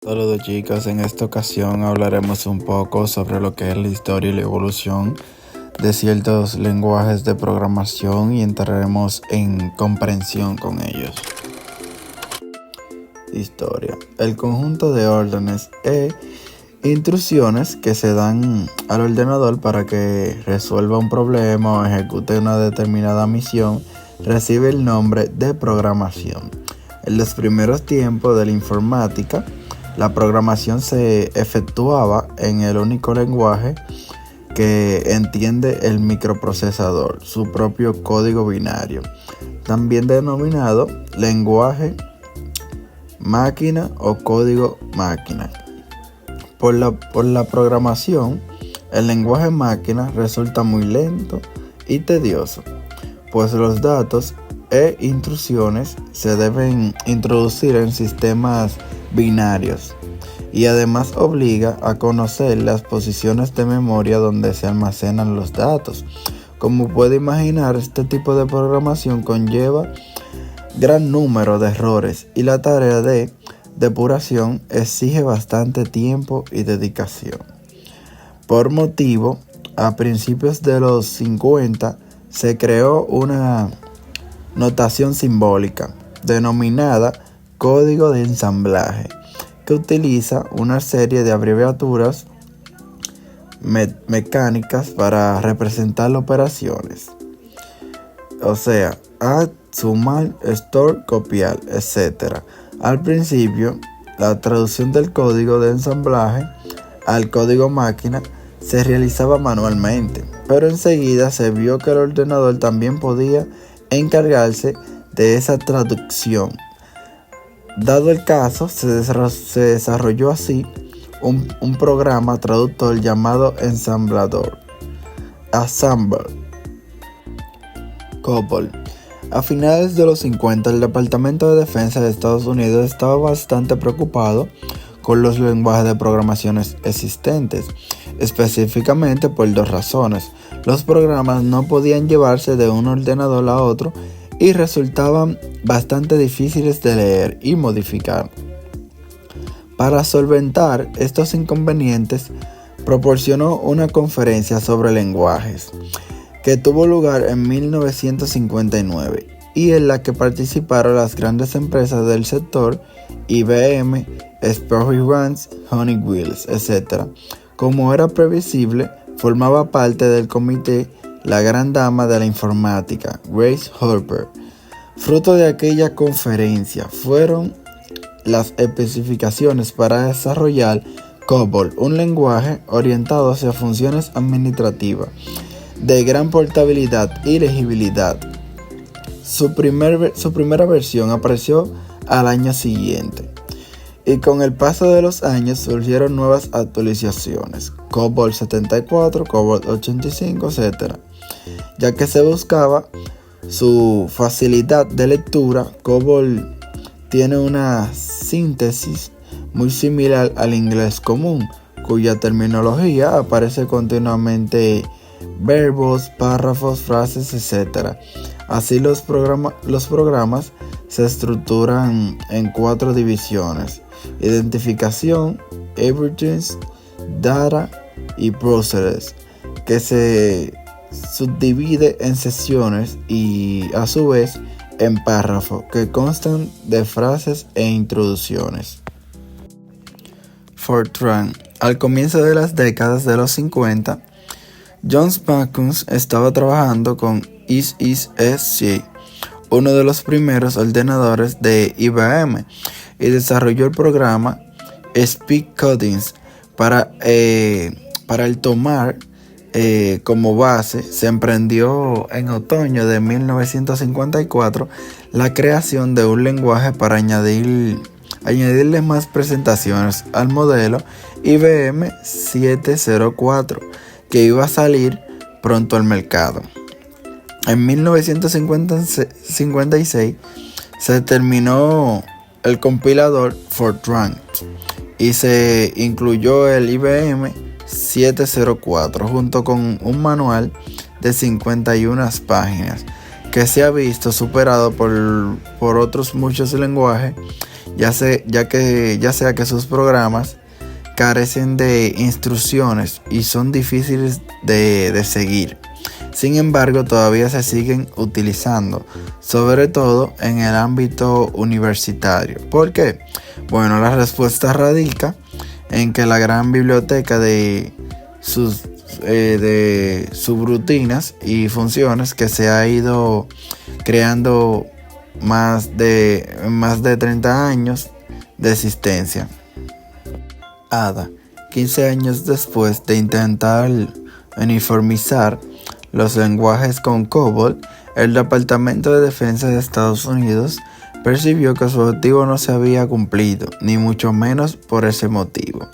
Saludos chicos, en esta ocasión hablaremos un poco sobre lo que es la historia y la evolución de ciertos lenguajes de programación y entraremos en comprensión con ellos. Historia. El conjunto de órdenes e instrucciones que se dan al ordenador para que resuelva un problema o ejecute una determinada misión recibe el nombre de programación. En los primeros tiempos de la informática, la programación se efectuaba en el único lenguaje que entiende el microprocesador, su propio código binario, también denominado lenguaje máquina o código máquina. Por la programación, el lenguaje máquina resulta muy lento y tedioso, pues los datos e instrucciones se deben introducir en sistemas binarios y además obliga a conocer las posiciones de memoria donde se almacenan los datos. Como puede imaginar, este tipo de programación conlleva gran número de errores y la tarea de depuración exige bastante tiempo y dedicación. Por motivo, a principios de los 50 se creó una notación simbólica denominada código de ensamblaje, que utiliza una serie de abreviaturas mecánicas para representar operaciones, o sea, add, sumar, store, copiar, etc. Al principio, la traducción del código de ensamblaje al código máquina se realizaba manualmente, pero enseguida se vio que el ordenador también podía encargarse de esa traducción. Dado el caso, se desarrolló así un programa traductor llamado ensamblador, Assembler, COBOL. A finales de los 50, el Departamento de Defensa de Estados Unidos estaba bastante preocupado con los lenguajes de programación existentes, específicamente por dos razones. Los programas no podían llevarse de un ordenador a otro y resultaban bastante difíciles de leer y modificar. Para solventar estos inconvenientes, proporcionó una conferencia sobre lenguajes que tuvo lugar en 1959 y en la que participaron las grandes empresas del sector, IBM, Sperry Rand, Honeywell, etc. Como era previsible, formaba parte del comité la gran dama de la informática, Grace Hopper. Fruto de aquella conferencia fueron las especificaciones para desarrollar COBOL, un lenguaje orientado hacia funciones administrativas de gran portabilidad y legibilidad. Su primera versión apareció al año siguiente, y con el paso de los años surgieron nuevas actualizaciones, COBOL 74, COBOL 85, etc. Ya que se buscaba su facilidad de lectura, COBOL tiene una síntesis muy similar al inglés común, cuya terminología aparece continuamente verbos, párrafos, frases, etc. Así los programas se estructuran en 4 divisiones: identificación, everything, data y processes, que se subdivide en secciones y a su vez en párrafos que constan de frases e introducciones. Fortran. Al comienzo de las décadas de los 50, John Backus estaba trabajando con ISC, uno de los primeros ordenadores de IBM, y desarrolló el programa Speed Codings para el tomar como base. Se emprendió en otoño de 1954 la creación de un lenguaje para añadirle más presentaciones al modelo IBM 704, que iba a salir pronto al mercado. En 1956 se terminó el compilador Fortran y se incluyó el IBM 704 junto con un manual de 51 páginas que se ha visto superado por otros muchos lenguajes ya sea que sus programas carecen de instrucciones y son difíciles de seguir. Sin embargo, todavía se siguen utilizando, sobre todo en el ámbito universitario. ¿Por qué? Bueno, la respuesta radica en que la gran biblioteca de subrutinas y funciones que se ha ido creando más de 30 años de existencia. ADA, 15 años después de intentar uniformizar los lenguajes con COBOL, el Departamento de Defensa de Estados Unidos percibió que su objetivo no se había cumplido, ni mucho menos por ese motivo.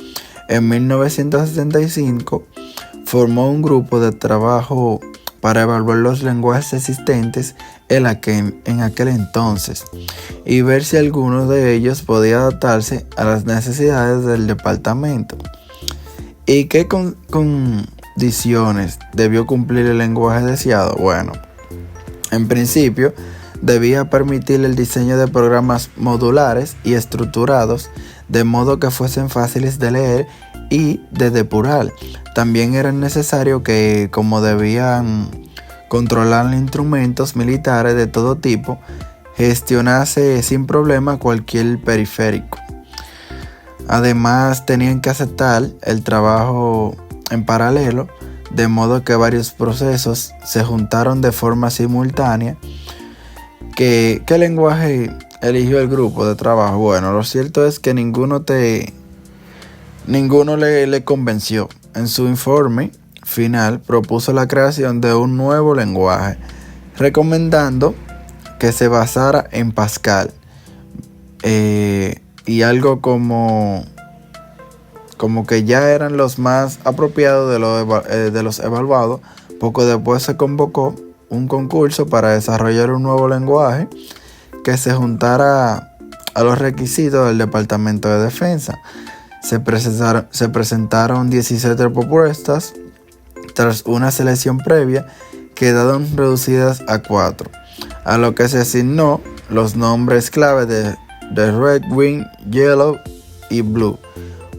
En 1975 formó un grupo de trabajo para evaluar los lenguajes existentes en aquel entonces y ver si alguno de ellos podía adaptarse a las necesidades del departamento. ¿Y qué condiciones debió cumplir el lenguaje deseado? Bueno, en principio debía permitir el diseño de programas modulares y estructurados de modo que fuesen fáciles de leer y de depurar. También era necesario que, como debían controlar instrumentos militares de todo tipo, gestionase sin problema cualquier periférico. Además, tenían que aceptar el trabajo en paralelo, de modo que varios procesos se juntaron de forma simultánea. ¿Qué lenguaje eligió el grupo de trabajo? Bueno, lo cierto es que ninguno le convenció. En su informe final propuso la creación de un nuevo lenguaje, recomendando que se basara en Pascal y algo como que ya eran los más apropiados de los evaluados. Poco después se convocó un concurso para desarrollar un nuevo lenguaje que se juntara a los requisitos del Departamento de Defensa. Se presentaron 17 propuestas. Tras una selección previa, quedaron reducidas a 4, a lo que se asignó los nombres clave de Red, Green, Yellow y Blue,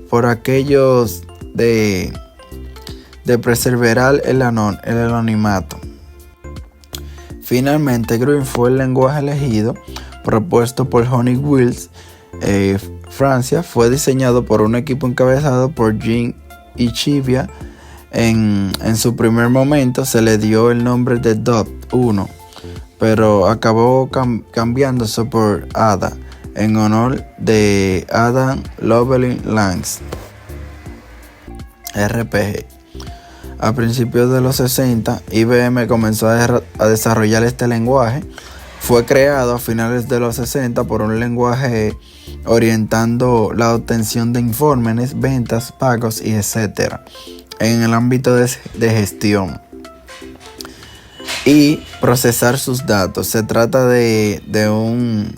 por aquellos de preservar el anonimato. Finalmente, Green fue el lenguaje elegido, propuesto por Honey Wheels, Francia. Fue diseñado por un equipo encabezado por Jean Ichivia. En su primer momento se le dio el nombre de DOT 1, pero acabó cambiándose por ADA, en honor de Adam Llewellyn Lange, RPG. A principios de los 60, IBM comenzó a desarrollar este lenguaje. Fue creado a finales de los 60 por un lenguaje orientando la obtención de informes, ventas, pagos y etc. en el ámbito de gestión y procesar sus datos. Se trata de un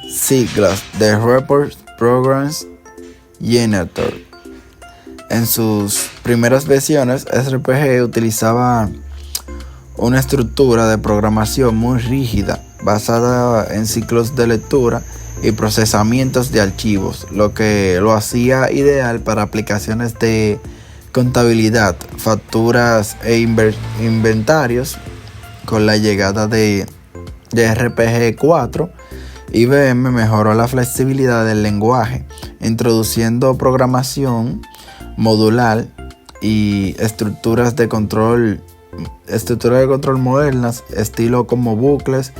siglas de Report Programs Generator. En sus primeras versiones, RPG utilizaba una estructura de programación muy rígida, basada en ciclos de lectura y procesamientos de archivos, lo que lo hacía ideal para aplicaciones de contabilidad, facturas e inventarios. Con la llegada de RPG 4, IBM mejoró la flexibilidad del lenguaje, introduciendo programación modular y estructuras de control modernas, estilo como bucles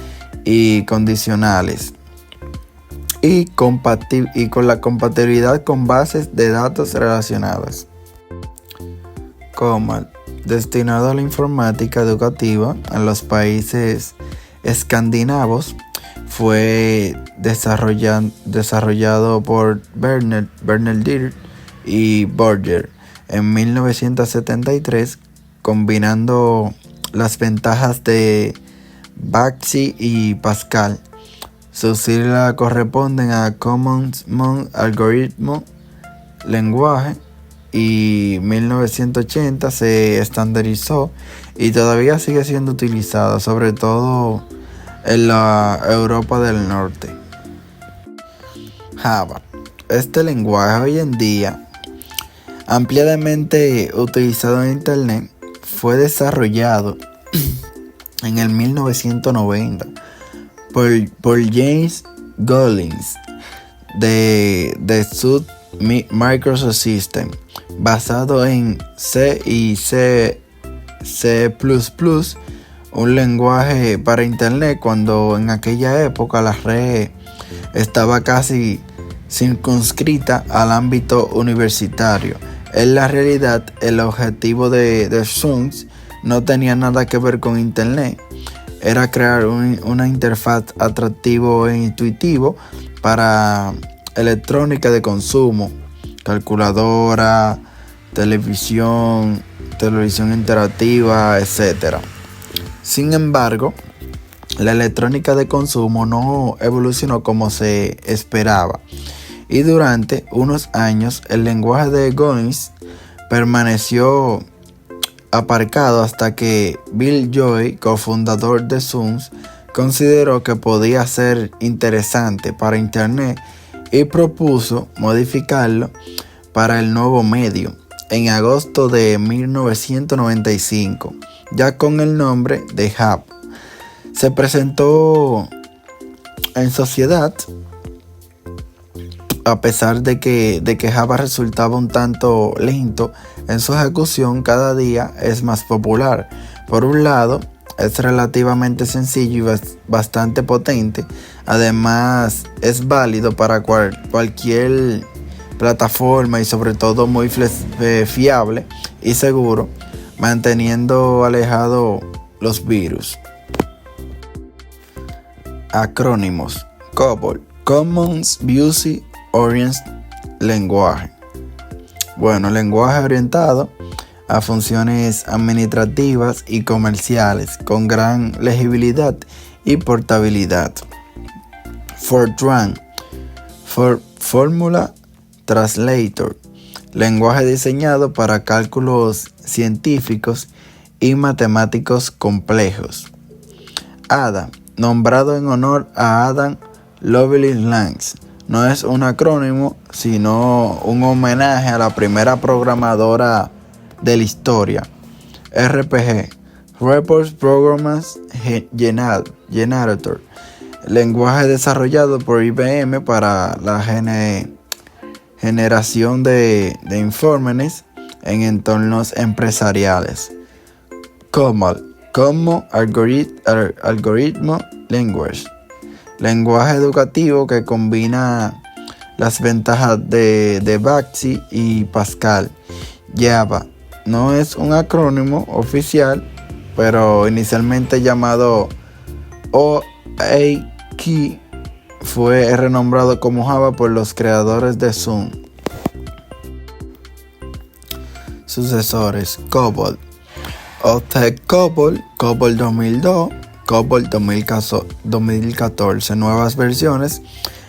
y condicionales, y con la compatibilidad con bases de datos relacionadas. COMAL, destinado a la informática educativa en los países escandinavos, fue desarrollado por Bernard y Borger en 1973, combinando las ventajas de Baxi y Pascal. Sus siglas corresponden a Common Algorithm Lenguaje, y 1980 se estandarizó y todavía sigue siendo utilizado, sobre todo en la Europa del Norte. Java. Este lenguaje hoy en día, ampliamente utilizado en Internet, fue desarrollado en el 1990 por James Gollings de Sun Microsystems, basado en C y C++, un lenguaje para Internet cuando en aquella época la red estaba casi circunscrita al ámbito universitario. En la realidad, el objetivo de Sun no tenía nada que ver con Internet. Era crear una interfaz atractivo e intuitivo para electrónica de consumo, calculadora, televisión interactiva, etc. Sin embargo, la electrónica de consumo no evolucionó como se esperaba, y durante unos años el lenguaje de Gollings permaneció aparcado hasta que Bill Joy, cofundador de Sun, consideró que podía ser interesante para Internet y propuso modificarlo para el nuevo medio en agosto de 1995, ya con el nombre de Java. Se presentó en sociedad, a pesar de que Java resultaba un tanto lento en su ejecución, cada día es más popular. Por un lado, es relativamente sencillo y bastante potente. Además, es válido para cualquier plataforma y sobre todo muy fiable y seguro, manteniendo alejado los virus. Acrónimos: COBOL, Common Basic Oriented Language. Bueno, lenguaje orientado a funciones administrativas y comerciales con gran legibilidad y portabilidad. Fortran, Formula Translator, lenguaje diseñado para cálculos científicos y matemáticos complejos. ADA, nombrado en honor a Ada Lovelace, no es un acrónimo, sino un homenaje a la primera programadora de la historia. RPG, Report Programs Generator, lenguaje desarrollado por IBM para la generación de informes en entornos empresariales. COMAL, Common Algorithm Language, lenguaje educativo que combina las ventajas de Basic y Pascal. Java no es un acrónimo oficial, pero inicialmente llamado OAK, fue renombrado como Java por los creadores de Sun. Sucesores: COBOL, Octet COBOL, COBOL 2002, COBOL 2014. Nuevas versiones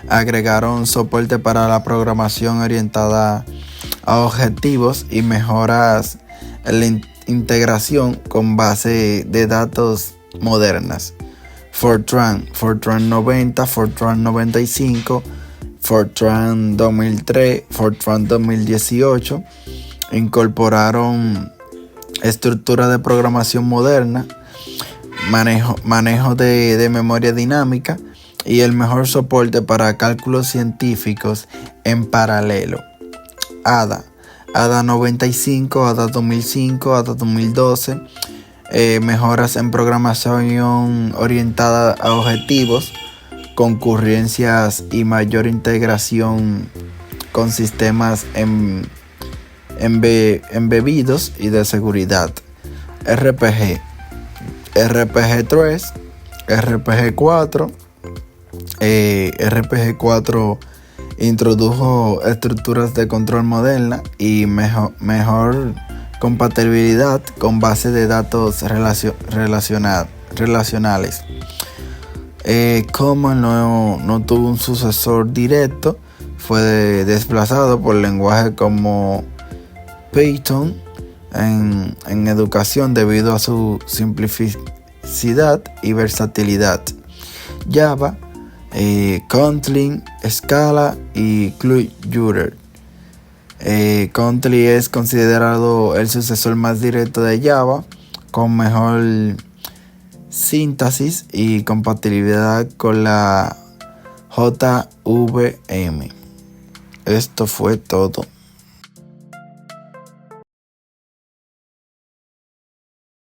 agregaron soporte para la programación orientada a objetivos y mejoras en la integración con base de datos modernas. Fortran 90, Fortran 95, Fortran 2003, Fortran 2018 incorporaron estructura de programación moderna, manejo de memoria dinámica y el mejor soporte para cálculos científicos en paralelo. ADA 95, ADA 2005, ADA 2012, mejoras en programación orientada a objetivos, concurrencias y mayor integración con sistemas embebidos y de seguridad. RPG 3, RPG 4. RPG 4 introdujo estructuras de control moderna y mejor compatibilidad con bases de datos relacionales. Como no tuvo un sucesor directo, fue desplazado por lenguajes como Python en educación debido a su simplicidad y versatilidad. Java Kotlin, Scala y Clojure. Kotlin es considerado el sucesor más directo de Java, con mejor síntesis y compatibilidad con la JVM. Esto fue todo.